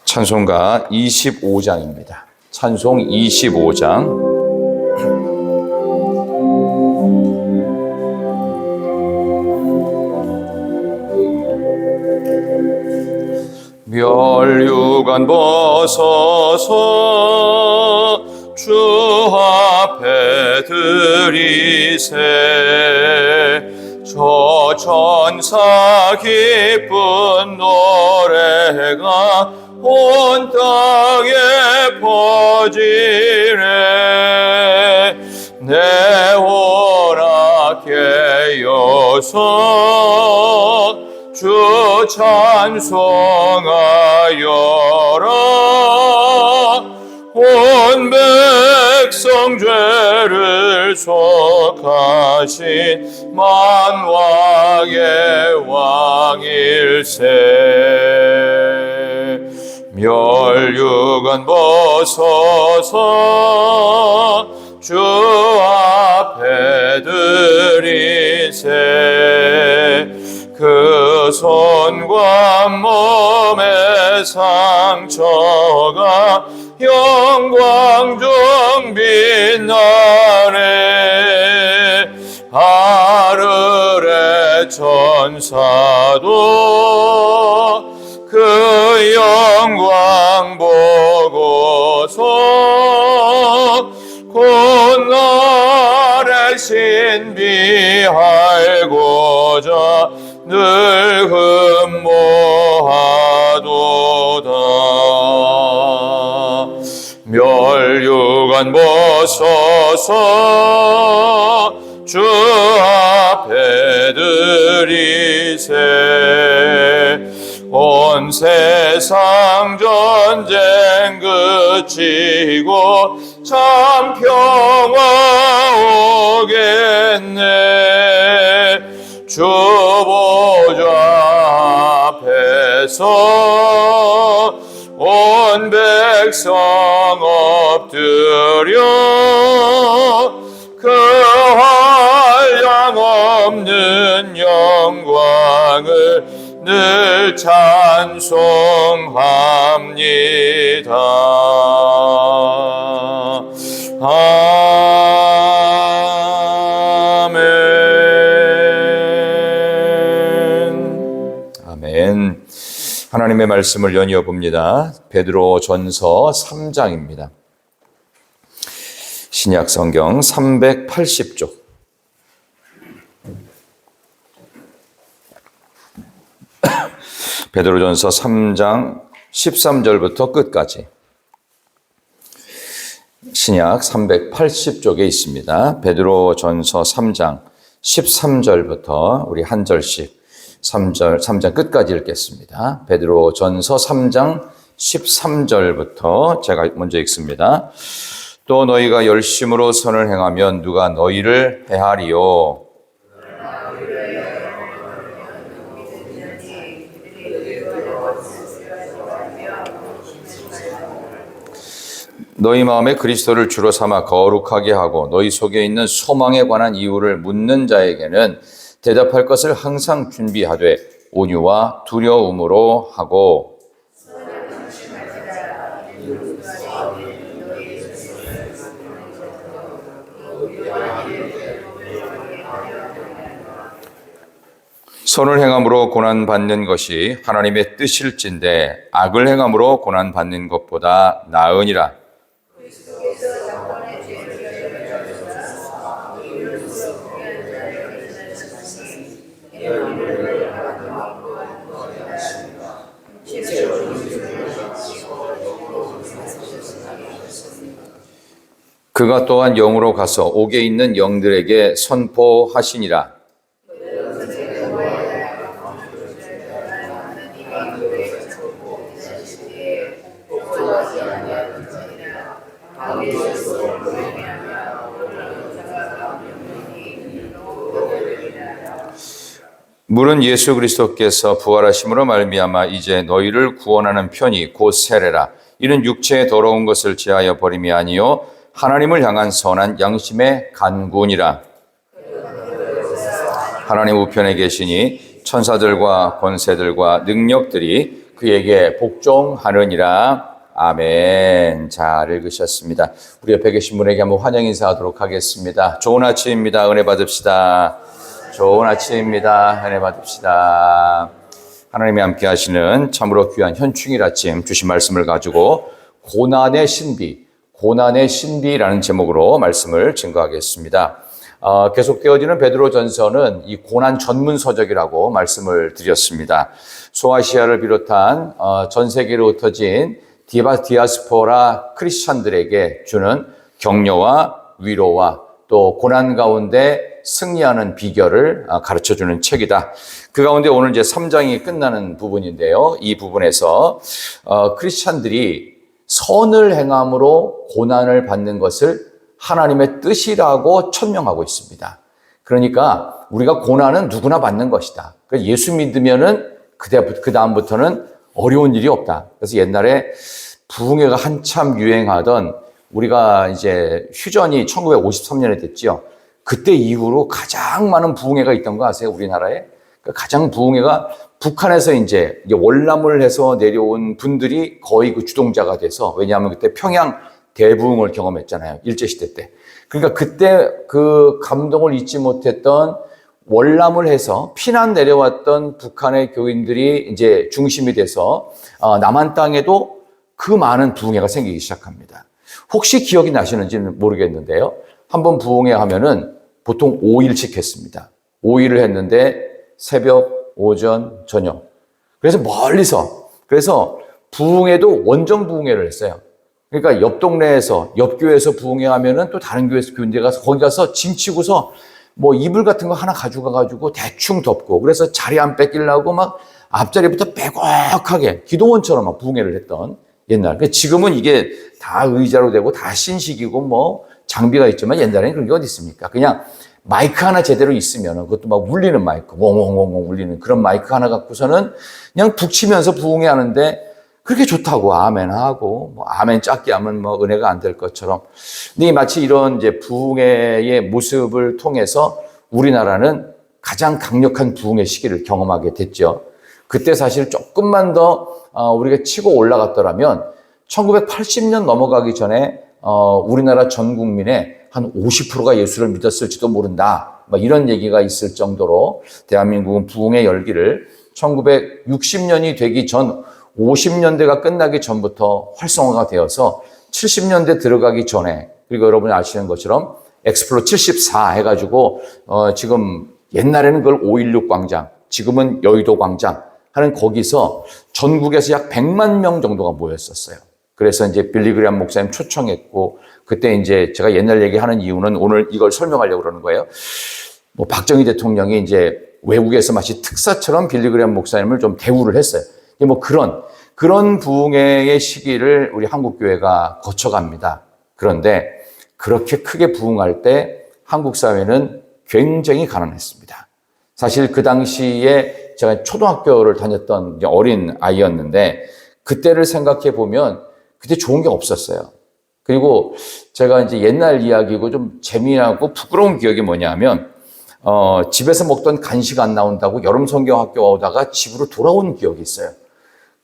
찬송가 25장입니다. 찬송 25장. 멸류관 벗어서 주 앞에 드리세. 저 천사 기쁜 노래가 온 땅에 퍼지네. 내 오락에 여서 주 찬송하여라. 온 백성 죄를 속하신 만왕의 왕일세. 멸류관 벗어서 주 앞에 드리세. 그 손과 몸의 상처가 영광 중 빛나네. 하늘의 천사도 그 영광 보고서 곧날에 신비할고자 늘 흠모하도다. 멸류관 벗어서 주 앞에 드리세. 온 세상 전쟁 그치고 참 평화 오겠네. 주 보좌 앞에서 온 백성 엎드려 그 한량 없는 영광을 늘 찬송합니다. 아멘. 하나님의 말씀을 연이어 봅니다. 베드로전서 3장입니다. 신약 성경 380쪽. 베드로전서 3장 13절부터 끝까지 신약 380쪽에 있습니다. 베드로전서 3장 13절부터 우리 한 절씩 3장 끝까지 읽겠습니다. 베드로전서 3장 13절부터 제가 먼저 읽습니다. 또 너희가 열심으로 선을 행하면 누가 너희를 해하리요. 너희 마음에 그리스도를 주로 삼아 거룩하게 하고 너희 속에 있는 소망에 관한 이유를 묻는 자에게는 대답할 것을 항상 준비하되 온유와 두려움으로 하고 선을 행함으로 고난받는 것이 하나님의 뜻일진데 악을 행함으로 고난받는 것보다 나으니라. 그가 또한 영으로 가서 옥에 있는 영들에게 선포하시니라. 물은 예수 그리스도께서 부활하심으로 말미암아 이제 너희를 구원하는 편이 곧 세례라. 이는 육체의 더러운 것을 제하여 버림이 아니요 하나님을 향한 선한 양심의 간구니라. 하나님 우편에 계시니 천사들과 권세들과 능력들이 그에게 복종하느니라. 아멘. 잘 읽으셨습니다. 우리 옆에 계신 분에게 한번 환영 인사하도록 하겠습니다. 좋은 아침입니다. 은혜 받읍시다. 좋은 아침입니다. 은혜 받읍시다. 하나님이 함께 하시는 참으로 귀한 현충일 아침 주신 말씀을 가지고 고난의 신비라는 제목으로 말씀을 증거하겠습니다. 계속되어지는 베드로전서는 이 고난 전문 서적이라고 말씀을 드렸습니다. 소아시아를 비롯한 전 세계로 흩어진 디아스포라 크리스찬들에게 주는 격려와 위로와 또 고난 가운데 승리하는 비결을 가르쳐주는 책이다. 그 가운데 오늘 이제 3장이 끝나는 부분인데요. 이 부분에서 크리스찬들이 선을 행함으로 고난을 받는 것을 하나님의 뜻이라고 천명하고 있습니다. 그러니까 우리가 고난은 누구나 받는 것이다. 그래서 예수 믿으면은 그 다음부터는 어려운 일이 없다. 그래서 옛날에 부흥회가 한참 유행하던 우리가 이제 휴전이 1953년에 됐죠. 그때 이후로 가장 많은 부흥회가 있던 거 아세요? 우리나라에? 가장 부흥회가 북한에서 이제 월남을 해서 내려온 분들이 거의 그 주동자가 돼서, 왜냐하면 그때 평양 대부흥을 경험했잖아요. 일제시대 때. 그러니까 그때 그 감동을 잊지 못했던 월남을 해서 피난 내려왔던 북한의 교인들이 이제 중심이 돼서 남한 땅에도 그 많은 부흥회가 생기기 시작합니다. 혹시 기억이 나시는지는 모르겠는데요. 한번 부흥회 하면은 보통 5일씩 했습니다. 5일을 했는데 새벽, 오전, 저녁. 그래서 멀리서, 그래서 부흥회도 원정 부흥회를 했어요. 그러니까 옆 동네에서, 옆 교회에서 부흥회 하면은 또 다른 교회에서 교인들 가서 거기 가서 짐치고서 뭐 이불 같은 거 하나 가져가가지고 대충 덮고, 그래서 자리 안 뺏기려고 막 앞자리부터 빼곡하게 기도원처럼 막 부흥회를 했던 옛날. 지금은 이게 다 의자로 되고 다 신식이고 뭐 장비가 있지만 옛날에는 그런 게 어디 있습니까? 그냥 마이크 하나 제대로 있으면, 그것도 막 울리는 마이크, 웡웡웡 울리는 그런 마이크 하나 갖고서는 그냥 북치면서 부흥회 하는데 그렇게 좋다고 아멘 하고, 뭐 아멘 작게 하면 뭐 은혜가 안 될 것처럼. 근데 마치 이런 이제 부흥회의 모습을 통해서 우리나라는 가장 강력한 부흥회 시기를 경험하게 됐죠. 그때 사실 조금만 더 우리가 치고 올라갔더라면 1980년 넘어가기 전에 우리나라 전 국민의 한 50%가 예수를 믿었을지도 모른다. 막 이런 얘기가 있을 정도로 대한민국은 부흥의 열기를 1960년이 되기 전 50년대가 끝나기 전부터 활성화가 되어서 70년대 들어가기 전에, 그리고 여러분이 아시는 것처럼 엑스플로 74 해가지고 지금 옛날에는 그걸 5.16 광장, 지금은 여의도 광장 하는 거기서 전국에서 약 100만 명 정도가 모였었어요. 그래서 이제 빌리그리암 목사님 초청했고, 그때 이제 제가 옛날 얘기하는 이유는 오늘 이걸 설명하려고 그러는 거예요. 뭐 박정희 대통령이 이제 외국에서 마치 특사처럼 빌리그리암 목사님을 좀 대우를 했어요. 뭐 그런 부흥회의 시기를 우리 한국교회가 거쳐갑니다. 그런데 그렇게 크게 부흥할 때 한국 사회는 굉장히 가난했습니다. 사실 그 당시에 제가 초등학교를 다녔던 어린 아이였는데, 그때를 생각해 보면 그때 좋은 게 없었어요. 그리고 제가 이제 옛날 이야기고 좀 재미나고 부끄러운 기억이 뭐냐면, 집에서 먹던 간식 안 나온다고 여름 성경학교 오다가 집으로 돌아온 기억이 있어요.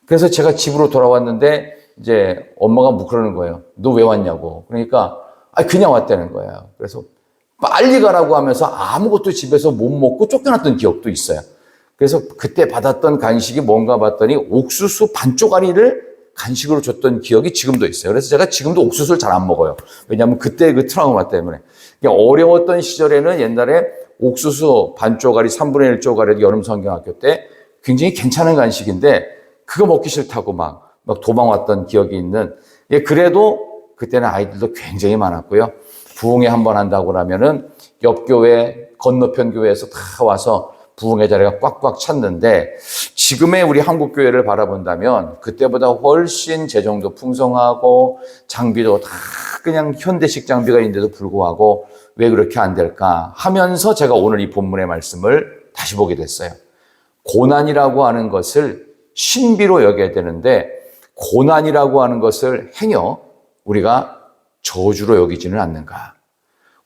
그래서 제가 집으로 돌아왔는데 이제 엄마가 뭐 그러는 거예요. 너 왜 왔냐고. 그러니까 그냥 왔다는 거예요. 그래서 빨리 가라고 하면서 아무것도 집에서 못 먹고 쫓겨났던 기억도 있어요. 그래서 그때 받았던 간식이 뭔가 봤더니 옥수수 반 쪼가리를 간식으로 줬던 기억이 지금도 있어요. 그래서 제가 지금도 옥수수를 잘 안 먹어요. 왜냐하면 그때 그 트라우마 때문에. 어려웠던 시절에는 옛날에 옥수수 반 쪼가리, 3분의 1 쪼가리 여름 성경학교 때 굉장히 괜찮은 간식인데 그거 먹기 싫다고 막 도망 왔던 기억이 있는. 그래도 그때는 아이들도 굉장히 많았고요. 부흥회 한번 한다고 그러면은 옆 교회, 건너편 교회에서 다 와서 부흥회 자리가 꽉꽉 찼는데, 지금의 우리 한국 교회를 바라본다면 그때보다 훨씬 재정도 풍성하고 장비도 다 그냥 현대식 장비가 있는데도 불구하고 왜 그렇게 안 될까 하면서 제가 오늘 이 본문의 말씀을 다시 보게 됐어요. 고난이라고 하는 것을 신비로 여겨야 되는데, 고난이라고 하는 것을 행여 우리가 저주로 여기지는 않는가.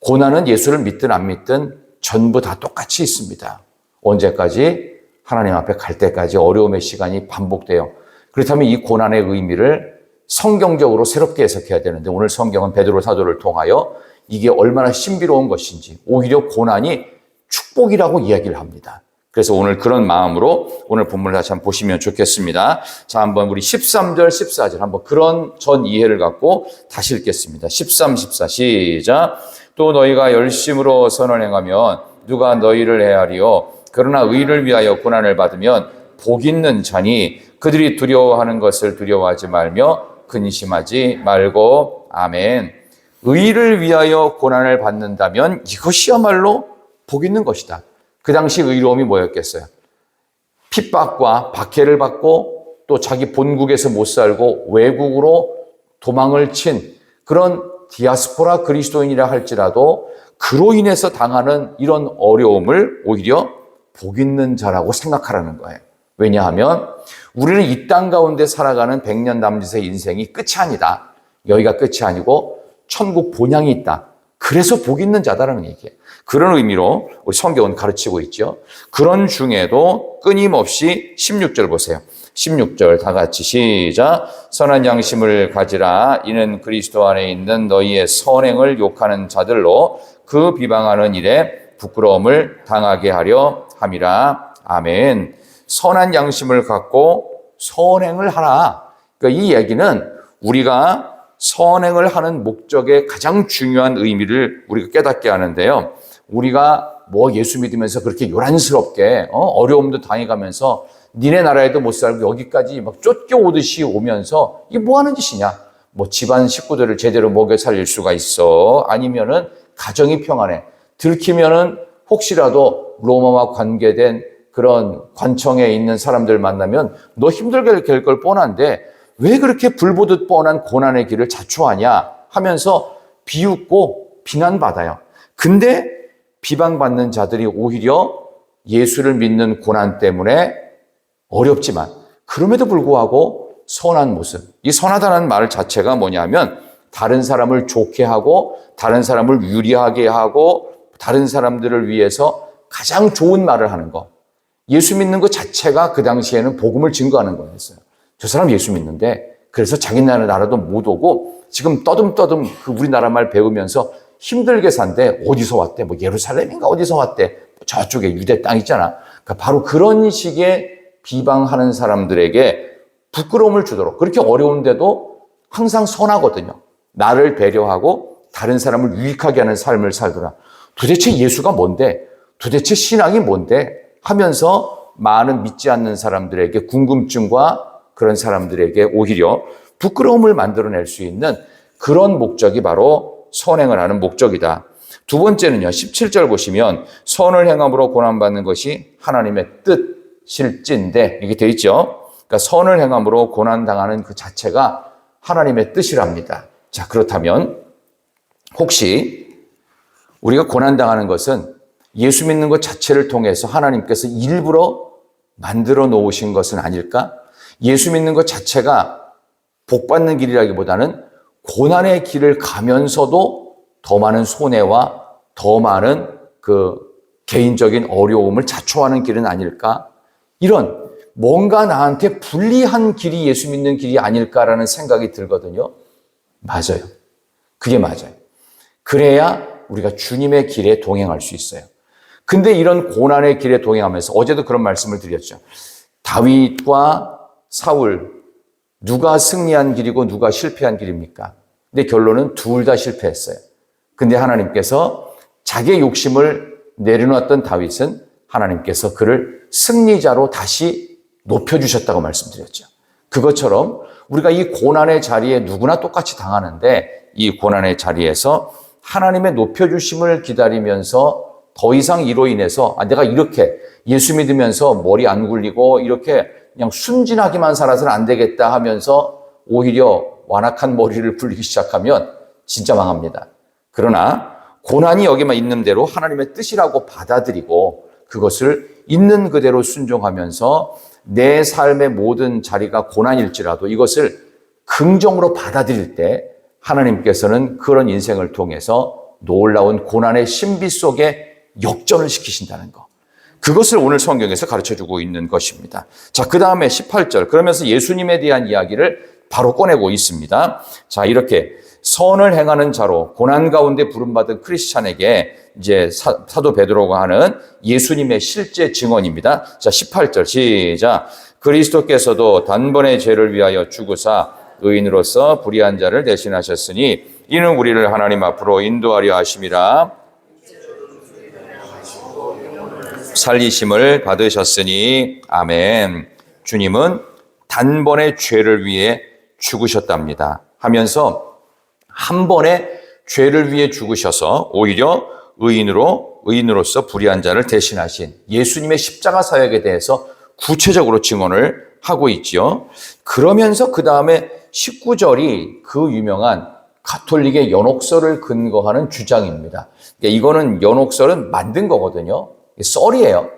고난은 예수를 믿든 안 믿든 전부 다 똑같이 있습니다. 언제까지? 하나님 앞에 갈 때까지 어려움의 시간이 반복돼요. 그렇다면 이 고난의 의미를 성경적으로 새롭게 해석해야 되는데 오늘 성경은 베드로 사도를 통하여 이게 얼마나 신비로운 것인지 오히려 고난이 축복이라고 이야기를 합니다. 그래서 오늘 그런 마음으로 오늘 본문을 다시 한번 보시면 좋겠습니다. 자, 한번 우리 13절, 14절 한번 그런 전 이해를 갖고 다시 읽겠습니다. 13, 14 시작. 또 너희가 열심으로 선을 행하면 누가 너희를 해하리요? 그러나 의를 위하여 고난을 받으면 복 있는 자니 그들이 두려워하는 것을 두려워하지 말며 근심하지 말고. 아멘. 의를 위하여 고난을 받는다면 이것이야말로 복 있는 것이다. 그 당시 의로움이 뭐였겠어요? 핍박과 박해를 받고 또 자기 본국에서 못 살고 외국으로 도망을 친 그런 디아스포라 그리스도인이라 할지라도 그로 인해서 당하는 이런 어려움을 오히려 복 있는 자라고 생각하라는 거예요. 왜냐하면 우리는 이 땅 가운데 살아가는 100년 남짓의 인생이 끝이 아니다. 여기가 끝이 아니고 천국 본향이 있다. 그래서 복 있는 자다라는 얘기예요. 그런 의미로 우리 성경은 가르치고 있죠. 그런 중에도 끊임없이 16절 보세요. 16절 다 같이 시작. 선한 양심을 가지라. 이는 그리스도 안에 있는 너희의 선행을 욕하는 자들로 그 비방하는 일에 부끄러움을 당하게 하려 함이라. 아멘. 선한 양심을 갖고 선행을 하라. 그러니까 이 얘기는 우리가 선행을 하는 목적의 가장 중요한 의미를 우리가 깨닫게 하는데요. 우리가 뭐 예수 믿으면서 그렇게 요란스럽게 어려움도 당해가면서 니네 나라에도 못 살고 여기까지 막 쫓겨오듯이 오면서 이게 뭐 하는 짓이냐? 뭐 집안 식구들을 제대로 먹여 살릴 수가 있어? 아니면은 가정이 평안해? 들키면은 혹시라도 로마와 관계된 그런 관청에 있는 사람들 만나면 너 힘들게 될 걸 뻔한데 왜 그렇게 불보듯 뻔한 고난의 길을 자초하냐 하면서 비웃고 비난받아요. 근데 비방받는 자들이 오히려 예수를 믿는 고난 때문에 어렵지만 그럼에도 불구하고 선한 모습. 이 선하다는 말 자체가 뭐냐면 다른 사람을 좋게 하고 다른 사람을 유리하게 하고 다른 사람들을 위해서 가장 좋은 말을 하는 거. 예수 믿는 것 자체가 그 당시에는 복음을 증거하는 거였어요. 저 사람 예수 믿는데 그래서 자기 나라도 못 오고 지금 떠듬떠듬 그 우리나라 말 배우면서 힘들게 산대. 어디서 왔대? 뭐 예루살렘인가 어디서 왔대? 저쪽에 유대 땅 있잖아. 그러니까 바로 그런 식의 비방하는 사람들에게 부끄러움을 주도록 그렇게 어려운데도 항상 선하거든요. 나를 배려하고 다른 사람을 유익하게 하는 삶을 살더라. 도대체 예수가 뭔데? 도대체 신앙이 뭔데? 하면서 많은 믿지 않는 사람들에게 궁금증과 그런 사람들에게 오히려 부끄러움을 만들어낼 수 있는 그런 목적이 바로 선행을 하는 목적이다. 두 번째는요. 17절 보시면 선을 행함으로 고난받는 것이 하나님의 뜻일진데 이게 돼 있죠. 그러니까 선을 행함으로 고난당하는 그 자체가 하나님의 뜻이랍니다. 자, 그렇다면 혹시 우리가 고난당하는 것은 예수 믿는 것 자체를 통해서 하나님께서 일부러 만들어 놓으신 것은 아닐까? 예수 믿는 것 자체가 복받는 길이라기보다는 고난의 길을 가면서도 더 많은 손해와 더 많은 그 개인적인 어려움을 자초하는 길은 아닐까? 이런 뭔가 나한테 불리한 길이 예수 믿는 길이 아닐까라는 생각이 들거든요. 맞아요. 그게 맞아요. 그래야 우리가 주님의 길에 동행할 수 있어요. 근데 이런 고난의 길에 동행하면서 어제도 그런 말씀을 드렸죠. 다윗과 사울 누가 승리한 길이고 누가 실패한 길입니까? 근데 결론은 둘 다 실패했어요. 근데 하나님께서 자기의 욕심을 내려놨던 다윗은 하나님께서 그를 승리자로 다시 높여주셨다고 말씀드렸죠. 그것처럼 우리가 이 고난의 자리에 누구나 똑같이 당하는데 이 고난의 자리에서 하나님의 높여주심을 기다리면서 더 이상 이로 인해서 내가 이렇게 예수 믿으면서 머리 안 굴리고 이렇게 그냥 순진하기만 살아서는 안 되겠다 하면서 오히려 완악한 머리를 굴리기 시작하면 진짜 망합니다. 그러나 고난이 여기만 있는 대로 하나님의 뜻이라고 받아들이고 그것을 있는 그대로 순종하면서 내 삶의 모든 자리가 고난일지라도 이것을 긍정으로 받아들일 때 하나님께서는 그런 인생을 통해서 놀라운 고난의 신비 속에 역전을 시키신다는 거. 그것을 오늘 성경에서 가르쳐주고 있는 것입니다. 자, 그 다음에 18절. 그러면서 예수님에 대한 이야기를 바로 꺼내고 있습니다. 자, 이렇게 선을 행하는 자로 고난 가운데 부름받은 크리스찬에게 이제 사도 베드로가 하는 예수님의 실제 증언입니다. 자, 18절 시작. 그리스도께서도 단번에 죄를 위하여 죽으사 의인으로서 불의한 자를 대신하셨으니 이는 우리를 하나님 앞으로 인도하려 하심이라. 살리심을 받으셨으니 아멘. 주님은 단번에 죄를 위해 죽으셨답니다. 하면서 한 번에 죄를 위해 죽으셔서 오히려 의인으로서 불의한 자를 대신하신 예수님의 십자가 사역에 대해서 구체적으로 증언을 하고 있죠. 그러면서 그 다음에 19절이 그 유명한 가톨릭의 연옥설을 근거하는 주장입니다. 이거는 연옥설은 만든 거거든요. 썰이에요.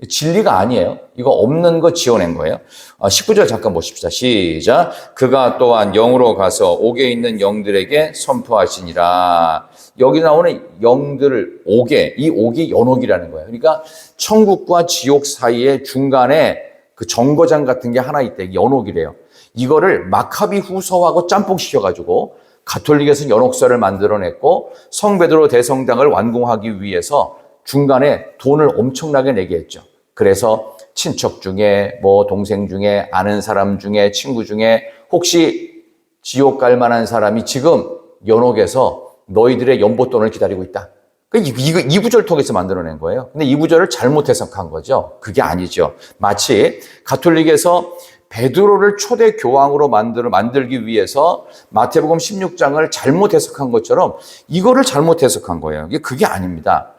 진리가 아니에요. 이거 없는 거 지어낸 거예요. 19절 잠깐 보십시다. 시작. 그가 또한 영으로 가서 옥에 있는 영들에게 선포하시니라. 여기 나오는 영들을 옥에, 이 옥이 연옥이라는 거예요. 그러니까 천국과 지옥 사이에 중간에 그 정거장 같은 게 하나 있대. 연옥이래요. 이거를 마카비 후서하고 짬뽕시켜가지고 가톨릭에서 연옥설을 만들어냈고 성베드로 대성당을 완공하기 위해서 중간에 돈을 엄청나게 내게 했죠. 그래서 친척 중에 동생 중에 아는 사람 중에 친구 중에 혹시 지옥 갈 만한 사람이 지금 연옥에서 너희들의 연보돈을 기다리고 있다. 이 구절을 통해서 만들어낸 거예요. 근데 이 구절을 잘못 해석한 거죠. 그게 아니죠. 마치 가톨릭에서 베드로를 초대 교황으로 만들기 위해서 마태복음 16장을 잘못 해석한 것처럼 이거를 잘못 해석한 거예요. 그게 아닙니다.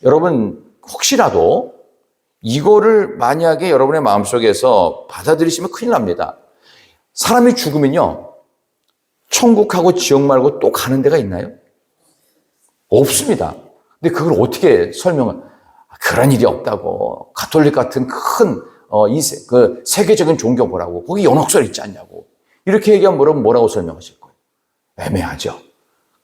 여러분 혹시라도 이거를 만약에 여러분의 마음속에서 받아들이시면 큰일 납니다. 사람이 죽으면요. 천국하고 지옥 말고 또 가는 데가 있나요? 없습니다. 근데 그걸 어떻게 설명을 그런 일이 없다고. 가톨릭 같은 큰 세계적인 종교 보라고. 거기 연옥설 있지 않냐고. 이렇게 얘기하면 뭐라고 설명하실 거예요? 애매하죠.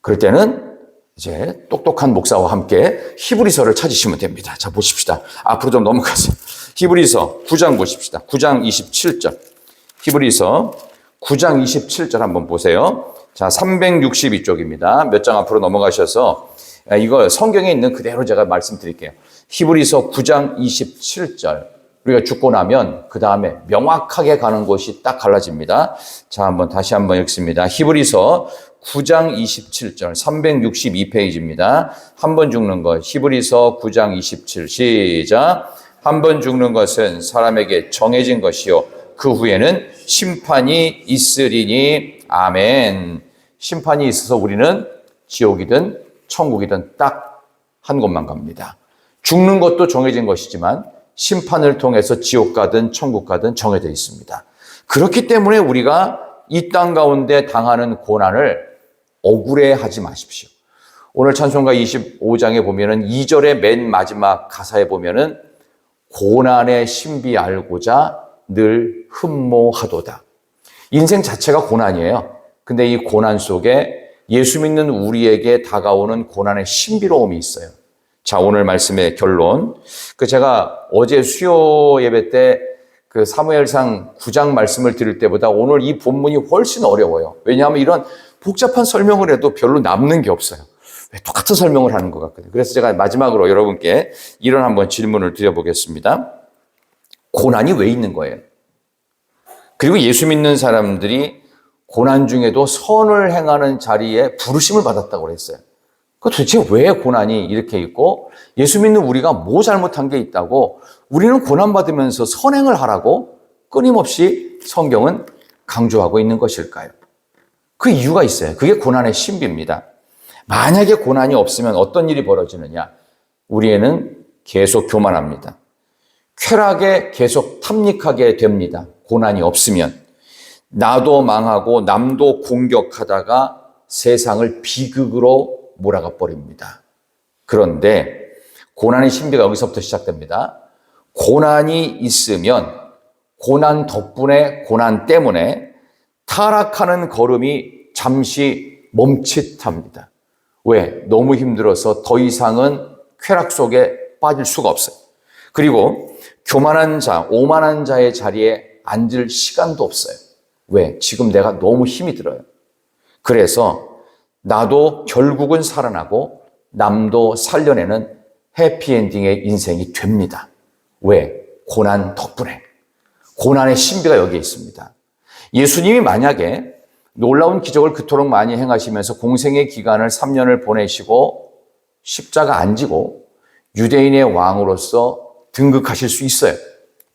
그럴 때는 이제 똑똑한 목사와 함께 히브리서를 찾으시면 됩니다. 자, 보십시다. 앞으로 좀 넘어가세요. 히브리서 9장 보십시다. 9장 27절. 히브리서 9장 27절 한번 보세요. 자, 362쪽입니다. 몇 장 앞으로 넘어가셔서 이거 성경에 있는 그대로 제가 말씀드릴게요. 히브리서 9장 27절. 우리가 죽고 나면 그 다음에 명확하게 가는 곳이 딱 갈라집니다. 자, 다시 한번 읽습니다. 히브리서 9장 27절 362페이지입니다. 한 번 죽는 것. 히브리서 9장 27 시작. 한 번 죽는 것은 사람에게 정해진 것이요 그 후에는 심판이 있으리니 아멘. 심판이 있어서 우리는 지옥이든 천국이든 딱 한 곳만 갑니다. 죽는 것도 정해진 것이지만 심판을 통해서 지옥 가든 천국 가든 정해져 있습니다. 그렇기 때문에 우리가 이 땅 가운데 당하는 고난을 억울해하지 마십시오. 오늘 찬송가 25장에 보면은 2절의 맨 마지막 가사에 보면은 고난의 신비 알고자 늘 흠모하도다. 인생 자체가 고난이에요. 근데 이 고난 속에 예수 믿는 우리에게 다가오는 고난의 신비로움이 있어요. 자, 오늘 말씀의 결론. 제가 어제 수요 예배 때 사무엘상 9장 말씀을 드릴 때보다 오늘 이 본문이 훨씬 어려워요. 왜냐하면 이런 복잡한 설명을 해도 별로 남는 게 없어요. 왜 똑같은 설명을 하는 것 같거든요. 그래서 제가 마지막으로 여러분께 이런 한번 질문을 드려보겠습니다. 고난이 왜 있는 거예요? 그리고 예수 믿는 사람들이 고난 중에도 선을 행하는 자리에 부르심을 받았다고 그랬어요. 도대체 왜 고난이 이렇게 있고 예수 믿는 우리가 뭐 잘못한 게 있다고 우리는 고난받으면서 선행을 하라고 끊임없이 성경은 강조하고 있는 것일까요? 그 이유가 있어요. 그게 고난의 신비입니다. 만약에 고난이 없으면 어떤 일이 벌어지느냐? 우리에는 계속 교만합니다. 쾌락에 계속 탐닉하게 됩니다. 고난이 없으면. 나도 망하고 남도 공격하다가 세상을 비극으로 몰아가 버립니다. 그런데 고난의 신비가 여기서부터 시작됩니다. 고난이 있으면 고난 덕분에 고난 때문에 타락하는 걸음이 잠시 멈칫합니다. 왜? 너무 힘들어서 더 이상은 쾌락 속에 빠질 수가 없어요. 그리고 교만한 자, 오만한 자의 자리에 앉을 시간도 없어요. 왜? 지금 내가 너무 힘이 들어요. 그래서 나도 결국은 살아나고 남도 살려내는 해피엔딩의 인생이 됩니다. 왜? 고난 덕분에. 고난의 신비가 여기에 있습니다. 예수님이 만약에 놀라운 기적을 그토록 많이 행하시면서 공생의 기간을 3년을 보내시고 십자가 안 지고 유대인의 왕으로서 등극하실 수 있어요.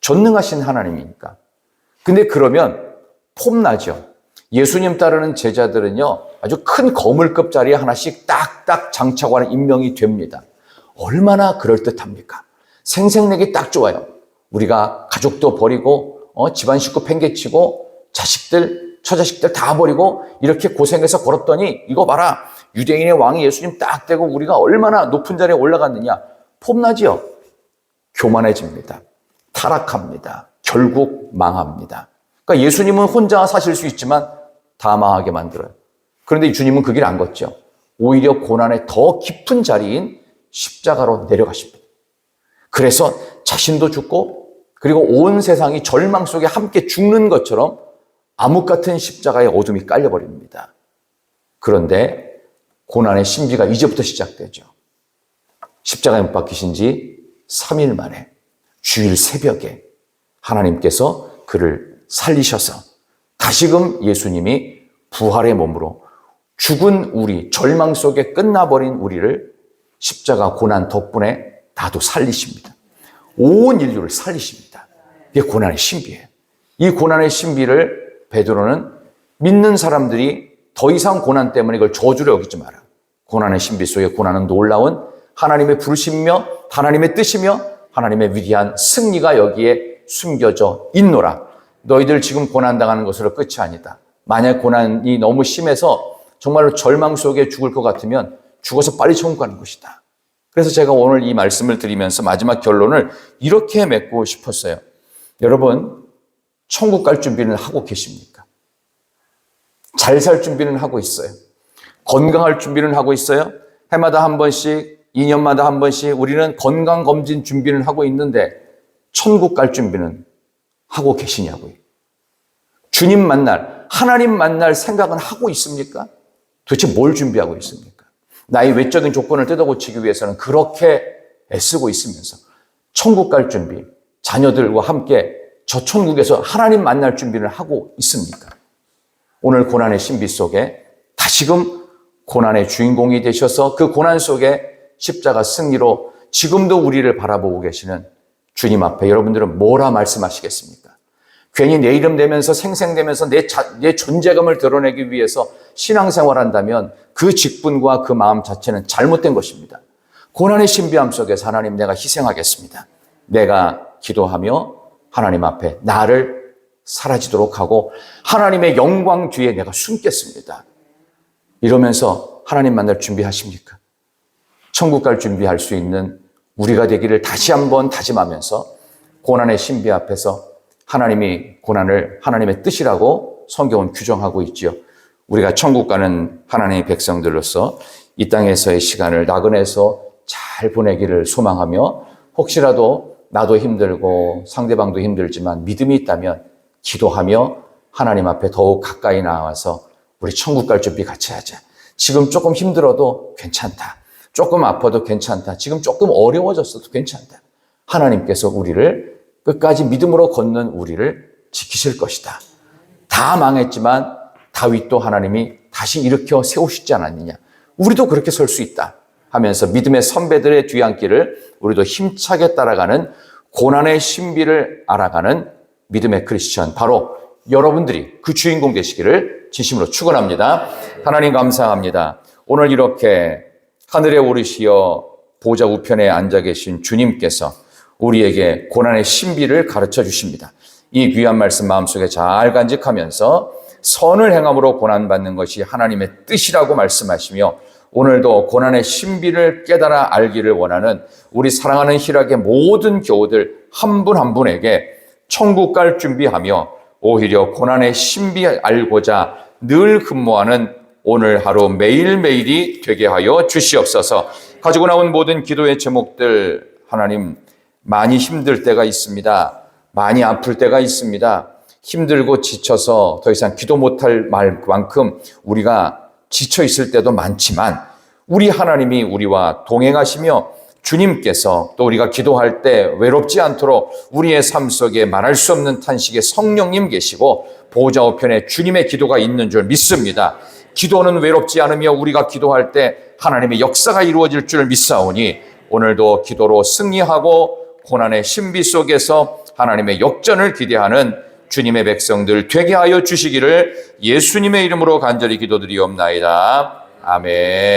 전능하신 하나님이니까. 근데 그러면 폼나죠. 예수님 따르는 제자들은요, 아주 큰 거물급 자리에 하나씩 딱딱 장착하는 임명이 됩니다. 얼마나 그럴듯합니까? 생색내기 딱 좋아요. 우리가 가족도 버리고, 집안 식구 팽개치고, 자식들, 처자식들 다 버리고, 이렇게 고생해서 걸었더니, 이거 봐라. 유대인의 왕이 예수님 딱 대고 우리가 얼마나 높은 자리에 올라갔느냐. 폼나지요? 교만해집니다. 타락합니다. 결국 망합니다. 그러니까 예수님은 혼자 사실 수 있지만 다 망하게 만들어요. 그런데 주님은 그 길 안 걷죠. 오히려 고난의 더 깊은 자리인 십자가로 내려가십니다. 그래서 자신도 죽고 그리고 온 세상이 절망 속에 함께 죽는 것처럼 암흑 같은 십자가의 어둠이 깔려버립니다. 그런데 고난의 신비가 이제부터 시작되죠. 십자가에 못 박히신 지 3일 만에 주일 새벽에 하나님께서 그를 살리셔서 다시금 예수님이 부활의 몸으로 죽은 우리, 절망 속에 끝나버린 우리를 십자가 고난 덕분에 나도 살리십니다. 온 인류를 살리십니다. 이게 고난의 신비예요. 이 고난의 신비를 베드로는 믿는 사람들이 더 이상 고난 때문에 이걸 저주로 여기지 마라. 고난의 신비 속에 고난은 놀라운 하나님의 부르심이며 하나님의 뜻이며 하나님의 위대한 승리가 여기에 숨겨져 있노라. 너희들 지금 고난당하는 것으로 끝이 아니다. 만약 고난이 너무 심해서 정말로 절망 속에 죽을 것 같으면 죽어서 빨리 천국 가는 것이다. 그래서 제가 오늘 이 말씀을 드리면서 마지막 결론을 이렇게 맺고 싶었어요. 여러분, 천국 갈 준비는 하고 계십니까? 잘 살 준비는 하고 있어요. 건강할 준비는 하고 있어요. 해마다 한 번씩, 2년마다 한 번씩 우리는 건강검진 준비는 하고 있는데 천국 갈 준비는 하고 계시냐고요. 주님 만날, 하나님 만날 생각은 하고 있습니까? 도대체 뭘 준비하고 있습니까? 나의 외적인 조건을 뜯어고치기 위해서는 그렇게 애쓰고 있으면서 천국 갈 준비, 자녀들과 함께 저 천국에서 하나님 만날 준비를 하고 있습니까? 오늘 고난의 신비 속에 다시금 고난의 주인공이 되셔서 그 고난 속에 십자가 승리로 지금도 우리를 바라보고 계시는 주님 앞에 여러분들은 뭐라 말씀하시겠습니까? 괜히 내 이름 대면서 생생대면서 내 존재감을 드러내기 위해서 신앙생활한다면 그 직분과 그 마음 자체는 잘못된 것입니다. 고난의 신비함 속에서 하나님 내가 희생하겠습니다. 내가 기도하며 하나님 앞에 나를 사라지도록 하고 하나님의 영광 뒤에 내가 숨겠습니다. 이러면서 하나님 만날 준비하십니까? 천국 갈 준비할 수 있는 우리가 되기를 다시 한번 다짐하면서 고난의 신비 앞에서 하나님이 고난을 하나님의 뜻이라고 성경은 규정하고 있지요. 우리가 천국 가는 하나님의 백성들로서 이 땅에서의 시간을 나그네에서 잘 보내기를 소망하며 혹시라도 나도 힘들고 상대방도 힘들지만 믿음이 있다면 기도하며 하나님 앞에 더욱 가까이 나와서 우리 천국 갈 준비 같이 하자. 지금 조금 힘들어도 괜찮다. 조금 아파도 괜찮다. 지금 조금 어려워졌어도 괜찮다. 하나님께서 우리를 끝까지 믿음으로 걷는 우리를 지키실 것이다. 다 망했지만 다윗도 하나님이 다시 일으켜 세우시지 않았느냐. 우리도 그렇게 설 수 있다 하면서 믿음의 선배들의 뒤안길을 우리도 힘차게 따라가는 고난의 신비를 알아가는 믿음의 크리스천, 바로 여러분들이 그 주인공 되시기를 진심으로 축원합니다. 하나님 감사합니다. 오늘 이렇게 하늘에 오르시어 보좌 우편에 앉아 계신 주님께서 우리에게 고난의 신비를 가르쳐 주십니다. 이 귀한 말씀 마음속에 잘 간직하면서 선을 행함으로 고난받는 것이 하나님의 뜻이라고 말씀하시며 오늘도 고난의 신비를 깨달아 알기를 원하는 우리 사랑하는 희락의 모든 교우들 한 분 한 분에게 천국 갈 준비하며 오히려 고난의 신비 알고자 늘 근무하는 오늘 하루 매일매일이 되게 하여 주시옵소서. 가지고 나온 모든 기도의 제목들 하나님 많이 힘들 때가 있습니다. 많이 아플 때가 있습니다. 힘들고 지쳐서 더 이상 기도 못할 만큼 우리가 지쳐 있을 때도 많지만 우리 하나님이 우리와 동행하시며 주님께서 또 우리가 기도할 때 외롭지 않도록 우리의 삶 속에 말할 수 없는 탄식의 성령님 계시고 보호자 우편에 주님의 기도가 있는 줄 믿습니다. 기도는 외롭지 않으며 우리가 기도할 때 하나님의 역사가 이루어질 줄 믿사오니 오늘도 기도로 승리하고 고난의 신비 속에서 하나님의 역전을 기대하는 주님의 백성들 되게 하여 주시기를 예수님의 이름으로 간절히 기도드리옵나이다. 아멘.